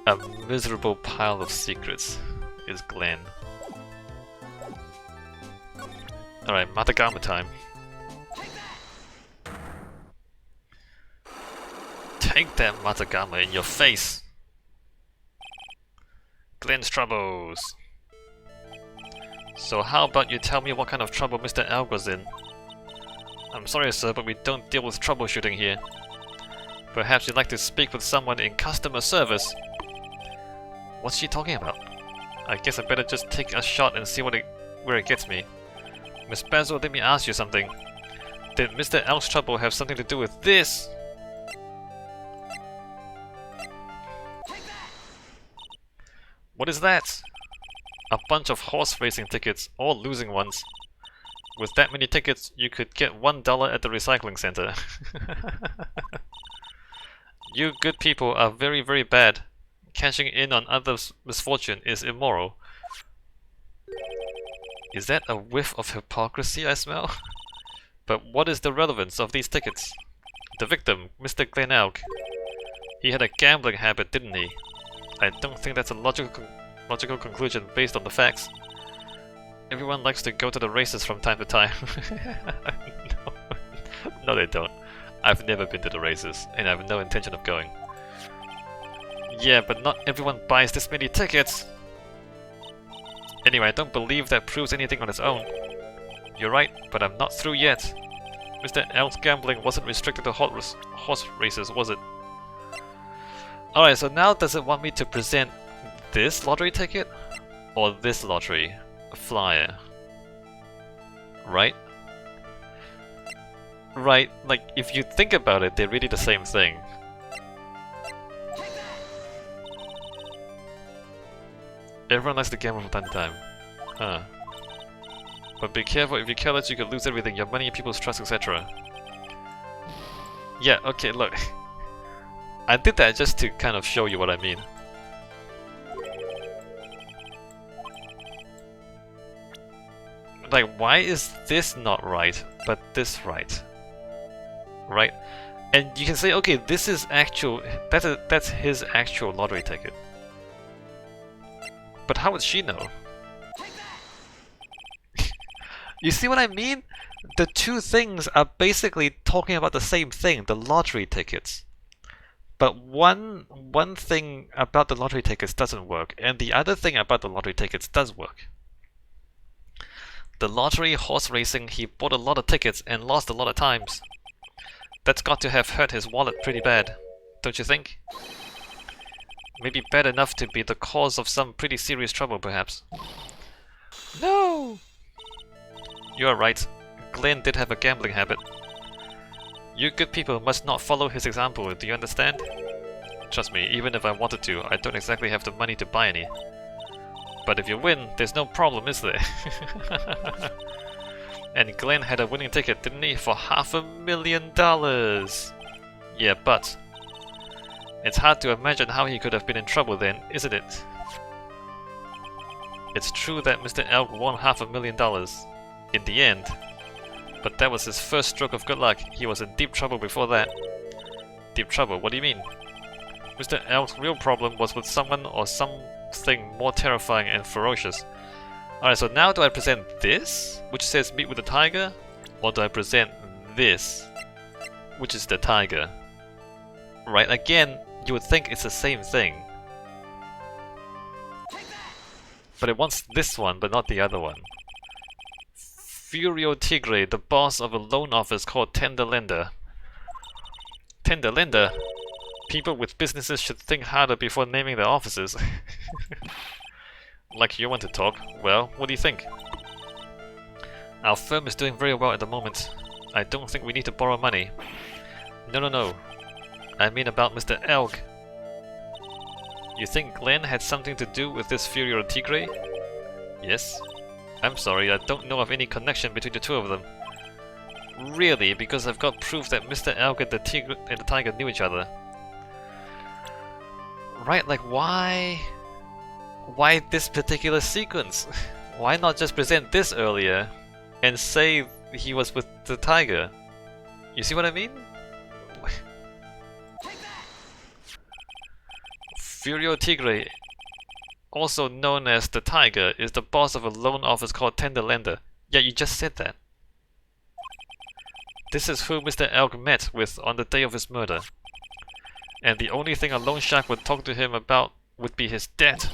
A miserable pile of secrets is Glen. Alright, Matagama time. Take that Matagama in your face! Glen's troubles! So how about you tell me what kind of trouble Mr. Elk was in? I'm sorry sir, but we don't deal with troubleshooting here. Perhaps you'd like to speak with someone in customer service? What's she talking about? I guess I better just take a shot and see where it gets me. Miss Basil, let me ask you something. Did Mr. Elk's trouble have something to do with this? What is that? A bunch of horse racing tickets, all losing ones. With that many tickets, you could get $1 at the recycling center. You good people are very, very bad. Cashing in on others' misfortune is immoral. Is that a whiff of hypocrisy I smell? But what is the relevance of these tickets? The victim, Mr. Glen Elk. He had a gambling habit, didn't he? I don't think that's a logical conclusion based on the facts. Everyone likes to go to the races from time to time. No, they don't. I've never been to the races, and I have no intention of going. Yeah, but not everyone buys this many tickets! Anyway, I don't believe that proves anything on its own. You're right, but I'm not through yet. Mr. Elk's gambling wasn't restricted to horse races, was it? Alright, so now does it want me to present this lottery ticket? Or this lottery flyer? Right? Right, like, if you think about it, they're really the same thing. Everyone likes to gamble from time to time. Huh. But be careful, if you're careless you could lose everything, your money, people's trust, etc. Yeah, okay, look. I did that just to kind of show you what I mean. Like, why is this not right, but this right? Right? And you can say, okay, this is actual, that's his actual lottery ticket. But how would she know? You see what I mean? The two things are basically talking about the same thing, the lottery tickets. But one thing about the lottery tickets doesn't work, and the other thing about the lottery tickets does work. The lottery, horse racing, he bought a lot of tickets and lost a lot of times. That's got to have hurt his wallet pretty bad, don't you think? Maybe bad enough to be the cause of some pretty serious trouble, perhaps. No! You are right. Glen did have a gambling habit. You good people must not follow his example, do you understand? Trust me, even if I wanted to, I don't exactly have the money to buy any. But if you win, there's no problem, is there? And Glen had a winning ticket, didn't he? For $500,000! Yeah, but... it's hard to imagine how he could have been in trouble then, isn't it? It's true that Mr. Elk won $500,000 in the end, but that was his first stroke of good luck. He was in deep trouble before that. Deep trouble? What do you mean? Mr. Elk's real problem was with someone or something more terrifying and ferocious. Alright, so now do I present this, which says meet with the tiger? Or do I present this, which is the tiger? Right, again, you would think it's the same thing. But it wants this one, but not the other one. Furio Tigre, the boss of a loan office called Tender Lender. Tender Lender? People with businesses should think harder before naming their offices. Like you want to talk. Well, what do you think? Our firm is doing very well at the moment. I don't think we need to borrow money. No. I mean about Mr. Elk. You think Glen had something to do with this Furio Tigre? Yes. I'm sorry, I don't know of any connection between the two of them. Really, because I've got proof that Mr. Elk and the tiger knew each other. Right, like why this particular sequence? Why not just present this earlier and say he was with the tiger? You see what I mean? Furio Tigre, also known as the Tiger, is the boss of a loan office called Tenderlander. Yeah, you just said that. This is who Mr. Elk met with on the day of his murder. And the only thing a loan shark would talk to him about would be his debt.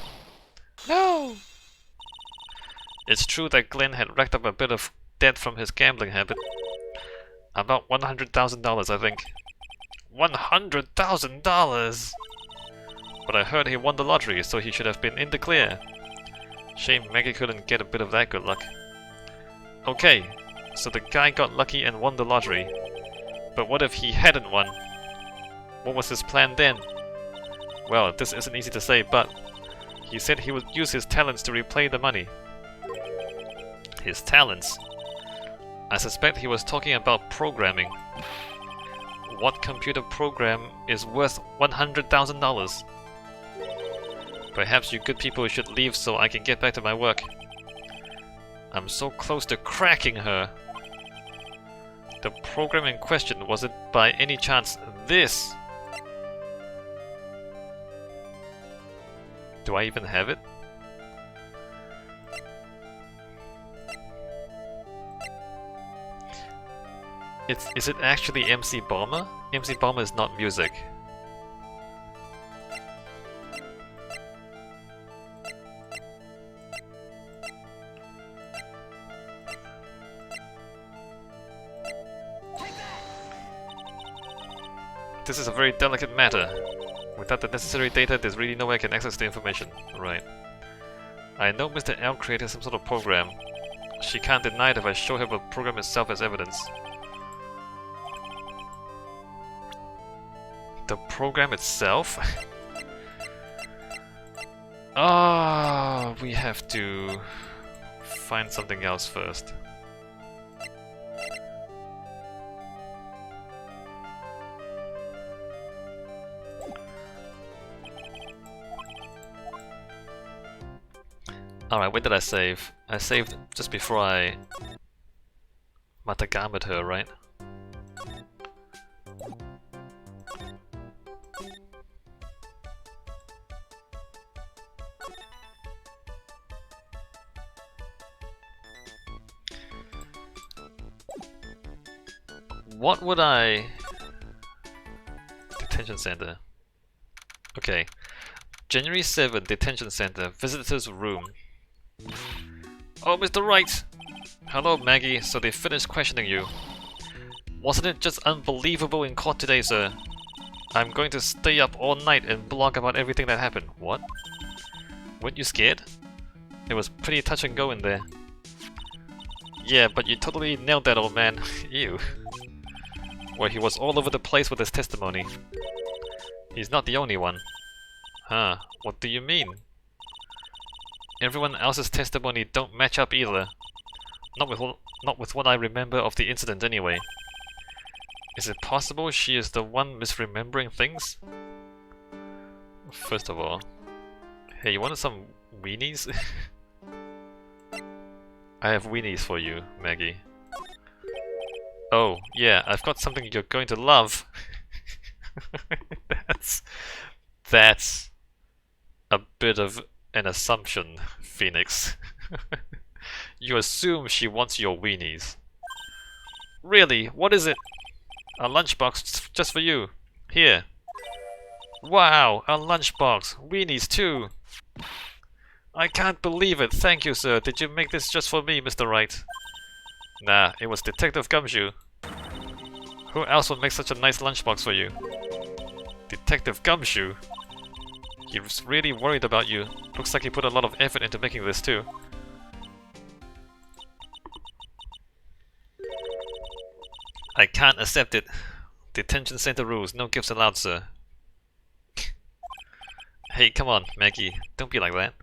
No! It's true that Glen had racked up a bit of debt from his gambling habit. About $100,000, I think. $100,000! But I heard he won the lottery, so he should have been in the clear. Shame Maggie couldn't get a bit of that good luck. Okay, so the guy got lucky and won the lottery. But what if he hadn't won? What was his plan then? Well, this isn't easy to say, but he said he would use his talents to repay the money. His talents? I suspect he was talking about programming. What computer program is worth $100,000? Perhaps you good people should leave so I can get back to my work. I'm so close to cracking her. The program in question, was it by any chance this? Do I even have it? Is it actually MC Bomber? MC Bomber is not music. This is a very delicate matter. Without the necessary data, there's really no way I can access the information. Right. I know Mr. L created some sort of program. She can't deny it if I show her the program itself as evidence. The program itself? Ah, we have to find something else first. Alright, where did I save? I saved just before I Matagamed her, right? What would I... Detention Center. Okay. January 7, Detention Center, Visitor's Room. Oh, Mr. Wright! Hello, Maggie. So they finished questioning you. Wasn't it just unbelievable in court today, sir? I'm going to stay up all night and blog about everything that happened. What? Weren't you scared? It was pretty touch and go in there. Yeah, but you totally nailed that, old man. Ew. Well, he was all over the place with his testimony. He's not the only one. Huh, what do you mean? Everyone else's testimony don't match up either. Not with what I remember of the incident anyway. Is it possible she is the one misremembering things? First of all... Hey, you wanted some weenies? I have weenies for you, Maggie. Oh, yeah, I've got something you're going to love. That's a bit of an assumption, Phoenix. You assume she wants your weenies. Really? What is it? A lunchbox just for you. Here. Wow, a lunchbox. Weenies too. I can't believe it. Thank you, sir. Did you make this just for me, Mr. Wright? Nah, it was Detective Gumshoe. Who else would make such a nice lunchbox for you? Detective Gumshoe? He was really worried about you. Looks like he put a lot of effort into making this too. I can't accept it. Detention center rules. No gifts allowed, sir. Hey, come on, Maggie. Don't be like that.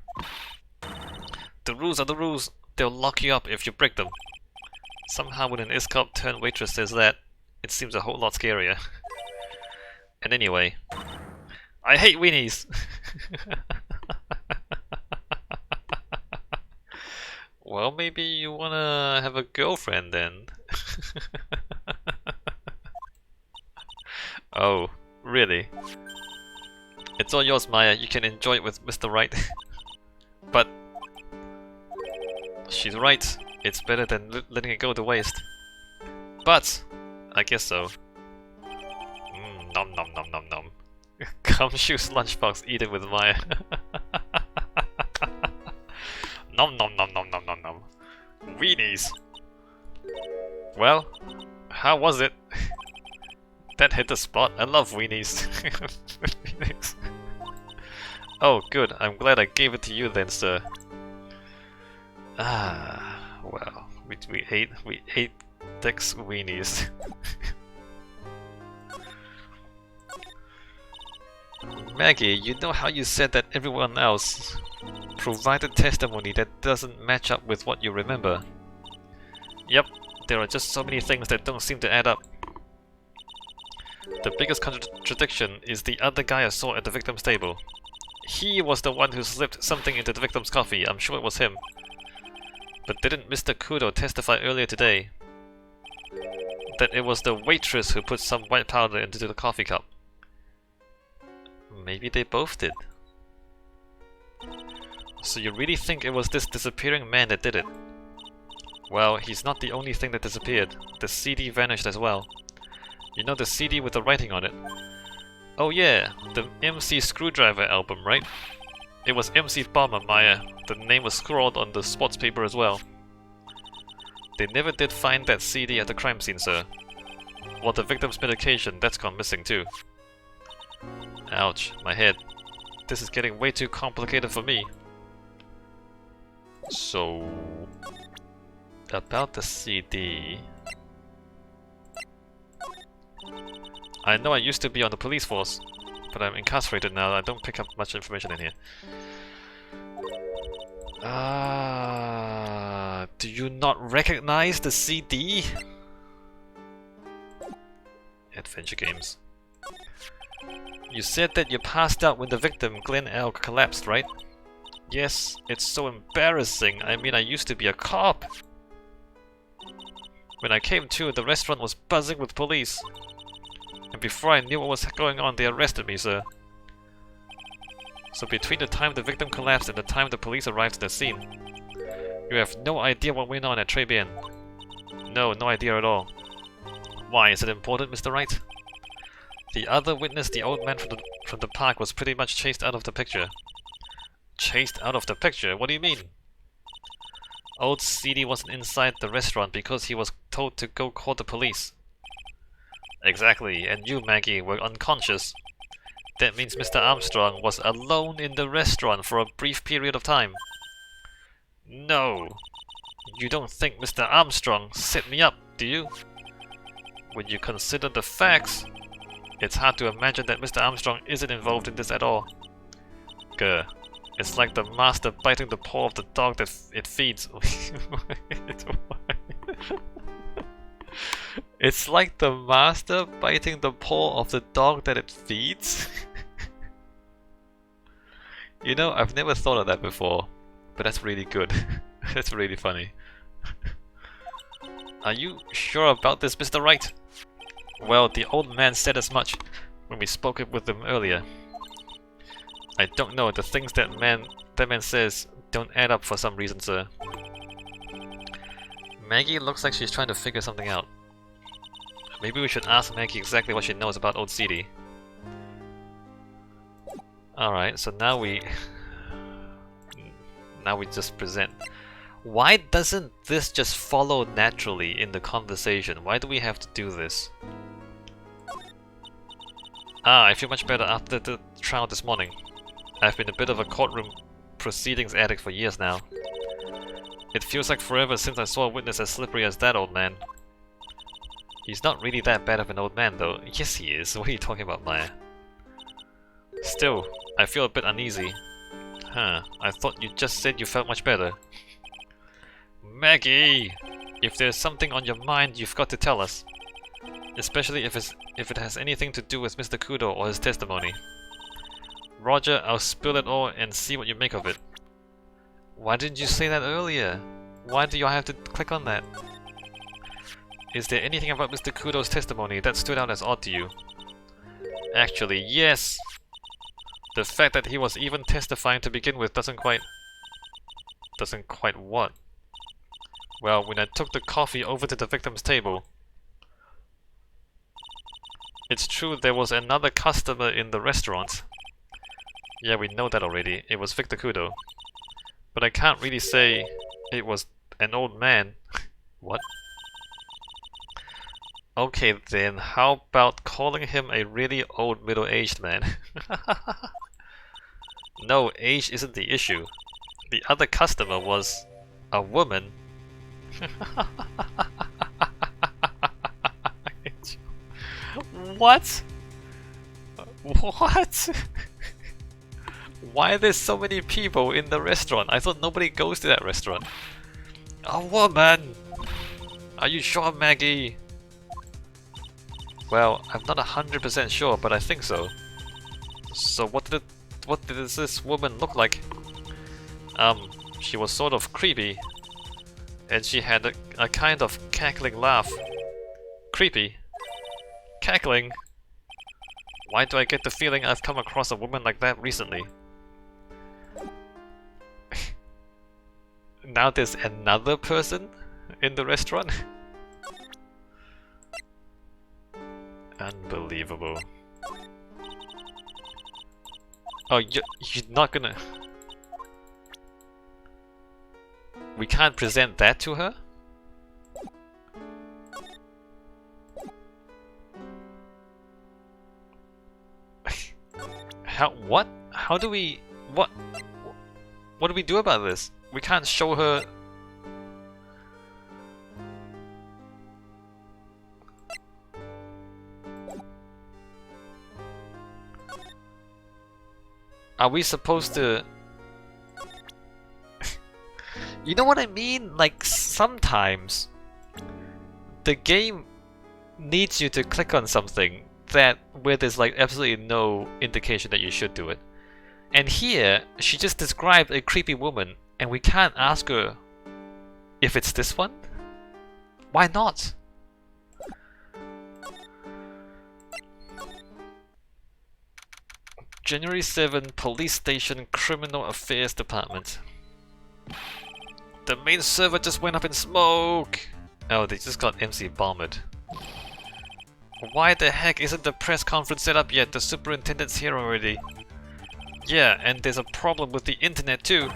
The rules are the rules. They'll lock you up if you break them. Somehow when an ISCOP turned waitress says that, it seems a whole lot scarier. And anyway, I hate weenies! Well, maybe you wanna have a girlfriend then? Oh, really? It's all yours, Maya. You can enjoy it with Mr. Wright. But she's right. It's better than letting it go to waste. But I guess so. Nom nom nom nom nom. Gumshoe's lunchbox, eat it with Maya. Nom nom nom nom nom nom nom. Weenies. Well, how was it? That hit the spot. I love weenies. Weenies. Oh, good. I'm glad I gave it to you then, sir. Ah, well, we ate Dick's weenies. Maggie, you know how you said that everyone else provided testimony that doesn't match up with what you remember? Yep, there are just so many things that don't seem to add up. The biggest contradiction is the other guy I saw at the victim's table. He was the one who slipped something into the victim's coffee. I'm sure it was him. But didn't Mr. Kudo testify earlier today that it was the waitress who put some white powder into the coffee cup? Maybe they both did. So you really think it was this disappearing man that did it? Well, he's not the only thing that disappeared. The CD vanished as well. You know the CD with the writing on it? Oh yeah, the MC Screwdriver album, right? It was MC Bomber, Maya. The name was scrawled on the sports paper as well. They never did find that CD at the crime scene, sir. Well, the victim's medication, that's gone missing too. Ouch, my head. This is getting way too complicated for me. So, about the CD... I know I used to be on the police force, but I'm incarcerated now. I don't pick up much information in here. Do you not recognize the CD? Adventure games. You said that you passed out when the victim, Glen collapsed, right? Yes, it's so embarrassing. I mean, I used to be a cop. When I came to, the restaurant was buzzing with police. And before I knew what was going on, they arrested me, sir. So between the time the victim collapsed and the time the police arrived at the scene, you have no idea what went on at Trebian. No idea at all. Why, is it important, Mr. Wright? The other witness, the old man from the park, was pretty much chased out of the picture. Chased out of the picture? What do you mean? Old CD wasn't inside the restaurant because he was told to go call the police. Exactly, and you, Maggie, were unconscious. That means Mr. Armstrong was alone in the restaurant for a brief period of time. No! You don't think Mr. Armstrong set me up, do you? When you consider the facts, it's hard to imagine that Mr. Armstrong isn't involved in this at all. Grr. It's like the master biting the paw of the dog that it feeds. It's like the master biting the paw of the dog that it feeds? You know, I've never thought of that before, but that's really good. That's really funny. Are you sure about this, Mr. Wright? Well, the old man said as much when we spoke with him earlier. I don't know, the things that man says don't add up for some reason, sir. Maggie looks like she's trying to figure something out. Maybe we should ask Maggie exactly what she knows about old CD. Alright, so now we just present. Why doesn't this just follow naturally in the conversation? Why do we have to do this? I feel much better after the trial this morning. I've been a bit of a courtroom proceedings addict for years now. It feels like forever since I saw a witness as slippery as that old man. He's not really that bad of an old man though. Yes he is. What are you talking about, Maya? Still, I feel a bit uneasy. Huh, I thought you just said you felt much better. Maggie! If there's something on your mind, you've got to tell us. Especially if it has anything to do with Mr. Kudo or his testimony. Roger, I'll spill it all and see what you make of it. Why didn't you say that earlier? Why do you have to click on that? Is there anything about Mr. Kudo's testimony that stood out as odd to you? Actually, yes! The fact that he was even testifying to begin with doesn't quite what? Well, when I took the coffee over to the victim's table, it's true there was another customer in the restaurant. Yeah, we know that already. It was Victor Kudo. But I can't really say it was an old man. What? Okay then, how about calling him a really old middle-aged man? No, age isn't the issue. The other customer was a woman. What? What? Why are there so many people in the restaurant? I thought nobody goes to that restaurant. A woman! Are you sure, Maggie? Well, I'm not 100% sure, but I think so. So what does this woman look like? She was sort of creepy. And she had a kind of cackling laugh. Creepy. Cackling. Why do I get the feeling I've come across a woman like that recently? Now there's another person in the restaurant? Unbelievable. Oh, you're not gonna... We can't present that to her? What? How do we... What do we do about this? We can't show her... Are we supposed to... You know what I mean? Like, sometimes the game needs you to click on something where there's like absolutely no indication that you should do it. And here, she just described a creepy woman, and we can't ask her if it's this one? Why not? January 7, Police Station Criminal Affairs Department. The main server just went up in smoke! Oh, they just got MC bombed. Why the heck isn't the press conference set up yet? The superintendent's here already. Yeah, and there's a problem with the internet too.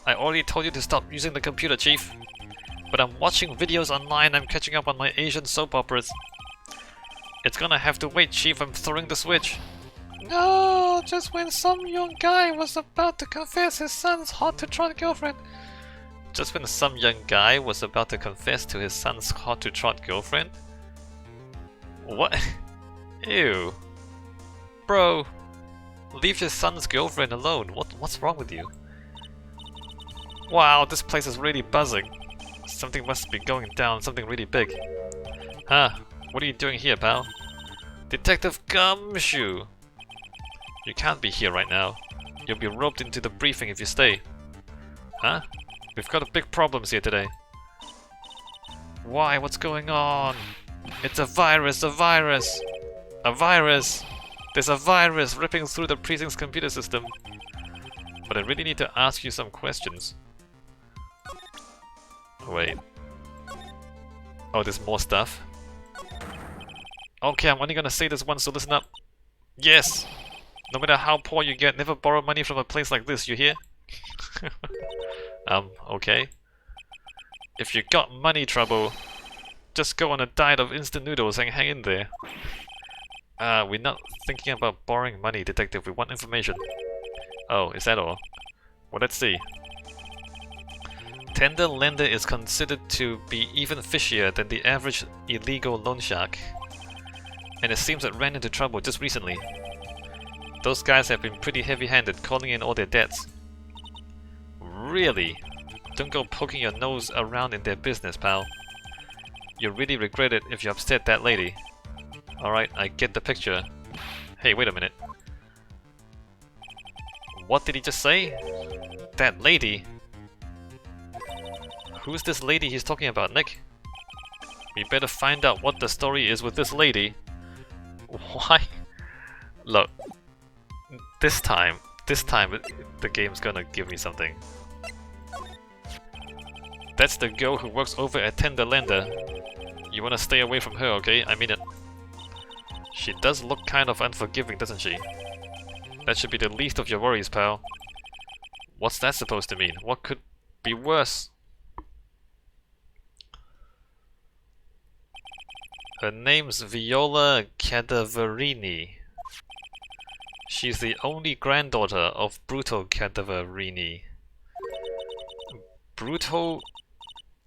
I already told you to stop using the computer, Chief. But I'm watching videos online, I'm catching up on my Asian soap operas. It's gonna have to wait, Chief, I'm throwing the switch. No, just when some young guy was about to confess his son's hot-to-trot girlfriend. Just when some young guy was about to confess to his son's hot-to-trot girlfriend? What? Ew. Bro, leave your son's girlfriend alone. What's wrong with you? Wow, this place is really buzzing. Something must be going down, something really big. Huh? What are you doing here, pal? Detective Gumshoe! You can't be here right now. You'll be roped into the briefing if you stay. Huh? We've got big problems here today. Why? What's going on? It's a virus! A virus! A virus! There's a virus ripping through the precinct's computer system. But I really need to ask you some questions. Wait. Oh, there's more stuff? Okay, I'm only gonna say this once, so listen up. Yes! No matter how poor you get, never borrow money from a place like this, you hear? Okay. If you got money trouble, just go on a diet of instant noodles and hang in there. We're not thinking about borrowing money, detective. We want information. Oh, is that all? Well, let's see. Tender lender is considered to be even fishier than the average illegal loan shark. And it seems it ran into trouble just recently. Those guys have been pretty heavy-handed, calling in all their debts. Really? Don't go poking your nose around in their business, pal. You'll really regret it if you upset that lady. Alright, I get the picture. Hey, wait a minute. What did he just say? That lady? Who's this lady he's talking about, Nick? We better find out what the story is with this lady. Why? Look, This time, the game's gonna give me something. That's the girl who works over at Tenderlander. You wanna stay away from her, okay? I mean it. She does look kind of unforgiving, doesn't she? That should be the least of your worries, pal. What's that supposed to mean? What could be worse? Her name's Viola Cadaverini. She's the only granddaughter of Bruto Cadaverini. Bruto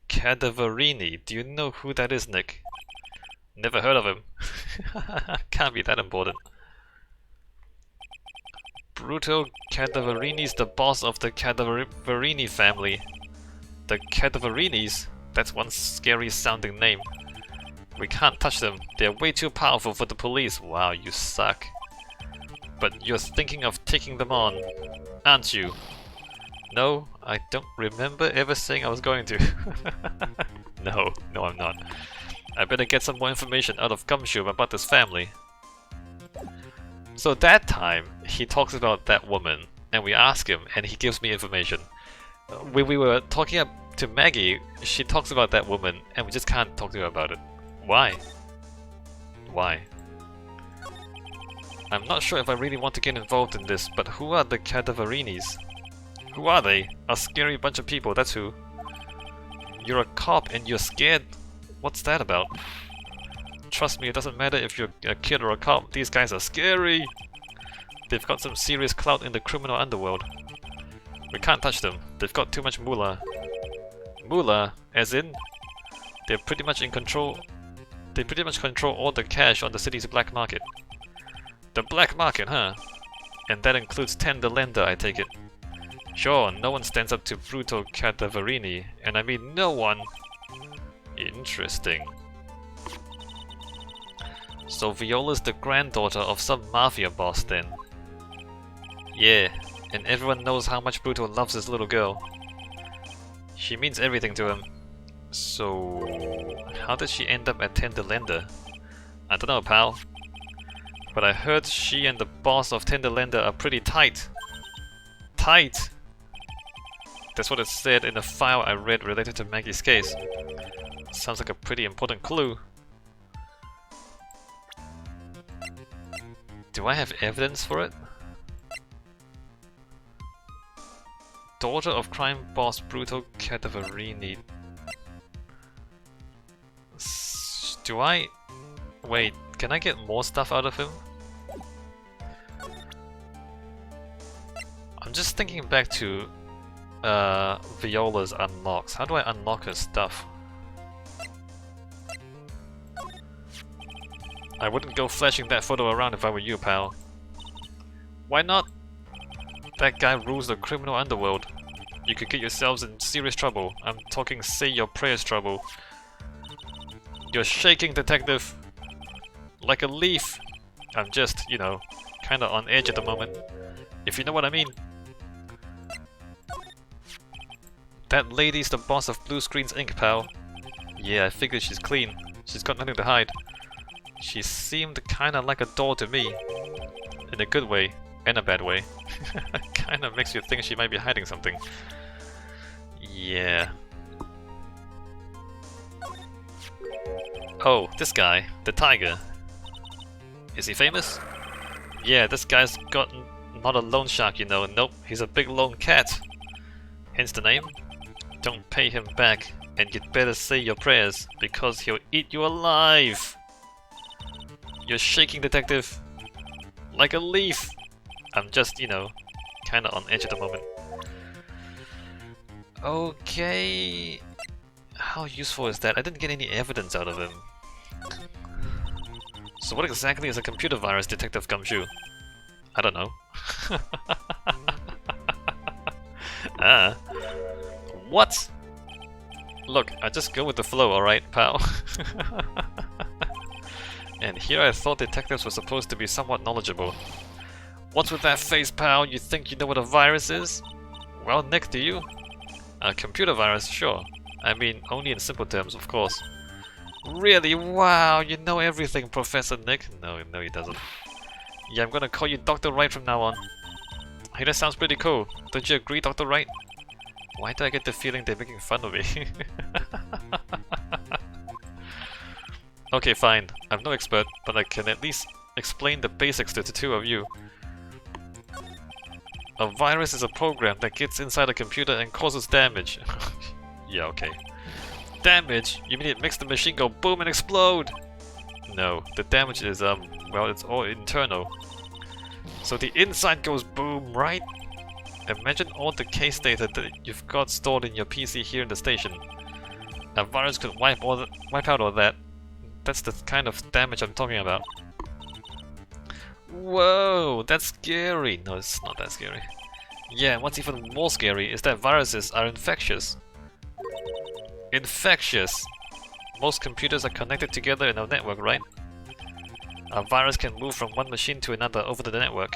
Cadaverini. Do you know who that is, Nick? Never heard of him. Can't be that important. Bruto Cadaverini's the boss of the Cadaverini family. The Cadaverinis? That's one scary sounding name. We can't touch them. They're way too powerful for the police. Wow, you suck. But you're thinking of taking them on, aren't you? No, I don't remember ever saying I was going to. No, I'm not. I better get some more information out of Gumshoe about this family. So that time, he talks about that woman, and we ask him, and he gives me information. When we were talking up to Maggie, she talks about that woman, and we just can't talk to her about it. Why? Why? I'm not sure if I really want to get involved in this, but who are the Cadaverinis? Who are they? A scary bunch of people, that's who. You're a cop and you're scared? What's that about? Trust me, it doesn't matter if you're a kid or a cop, these guys are scary! They've got some serious clout in the criminal underworld. We can't touch them, they've got too much moolah. Moolah? As in? They're pretty much in control. They pretty much control all the cash on the city's black market. The black market, huh? And that includes Tenderlander, I take it. Sure, no one stands up to Bruto Cadaverini, and I mean no one. Interesting. So Viola's the granddaughter of some mafia boss then. Yeah, and everyone knows how much Bruto loves his little girl. She means everything to him. So, how did she end up at Tenderlander? I don't know, pal. But I heard she and the boss of Tenderlander are pretty tight. Tight? That's what it said in a file I read related to Maggie's case. Sounds like a pretty important clue. Do I have evidence for it? Daughter of crime boss Bruto Cadaverini. Do I... Wait, can I get more stuff out of him? I'm just thinking back to Viola's unlocks. How do I unlock her stuff? I wouldn't go flashing that photo around if I were you, pal. Why not? That guy rules the criminal underworld. You could get yourselves in serious trouble. I'm talking say your prayers trouble. You're shaking, detective. Like a leaf. I'm just, you know, kinda on edge at the moment. If you know what I mean. That lady's the boss of Blue Screens Inc., pal. Yeah, I figured she's clean. She's got nothing to hide. She seemed kinda like a doll to me. In a good way, and a bad way. Kinda makes you think she might be hiding something. Yeah. Oh, this guy, the tiger. Is he famous? Yeah, this guy's got not a loan shark, you know. Nope, he's a big lone cat. Hence the name. Don't pay him back, and you'd better say your prayers, because he'll eat you alive. You're shaking, detective. Like a leaf. I'm just, you know, kinda on edge at the moment. Okay. How useful is that? I didn't get any evidence out of him. So what exactly is a computer virus, Detective Gumshoe? I don't know. Ah. What? Look, I just go with the flow, alright, pal? And here I thought detectives were supposed to be somewhat knowledgeable. What's with that face, pal? You think you know what a virus is? Well, Nick, do you? A computer virus, sure. I mean, only in simple terms, of course. Really? Wow, you know everything, Professor Nick. No, he doesn't. Yeah, I'm gonna call you Dr. Wright from now on. Hey, that sounds pretty cool. Don't you agree, Dr. Wright? Why do I get the feeling they're making fun of me? Okay, fine. I'm no expert, but I can at least explain the basics to the two of you. A virus is a program that gets inside a computer and causes damage. Yeah, okay. Damage? You mean it makes the machine go boom and explode? No, the damage is, well, it's all internal. So the inside goes boom, right? Imagine all the case data that you've got stored in your PC here in the station. A virus could wipe out all that. That's the kind of damage I'm talking about. Whoa, that's scary. No, it's not that scary. Yeah, and what's even more scary is that viruses are infectious. Infectious! Most computers are connected together in a network, right? A virus can move from one machine to another over the network.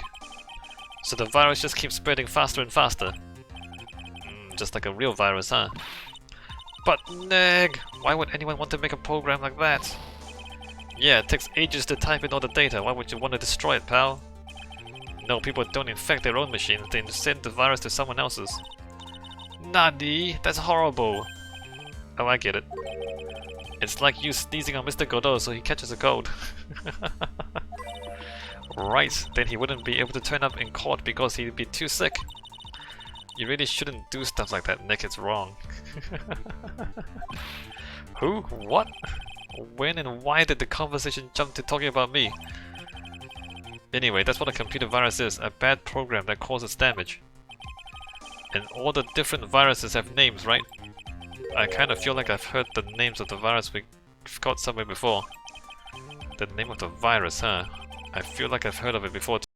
So the virus just keeps spreading faster and faster. Just like a real virus, huh? But neg! Why would anyone want to make a program like that? Yeah, it takes ages to type in all the data. Why would you want to destroy it, pal? No, people don't infect their own machines. They send the virus to someone else's. Nani? That's horrible. Oh, I get it. It's like you sneezing on Mr. Godot so he catches a cold. Right, then he wouldn't be able to turn up in court because he'd be too sick. You really shouldn't do stuff like that, Nick. It's wrong. Who? What? When and why did the conversation jump to talking about me? Anyway, that's what a computer virus is, a bad program that causes damage. And all the different viruses have names, right? I kind of feel like I've heard the names of the virus we've got somewhere before. The name of the virus, huh? I feel like I've heard of it before.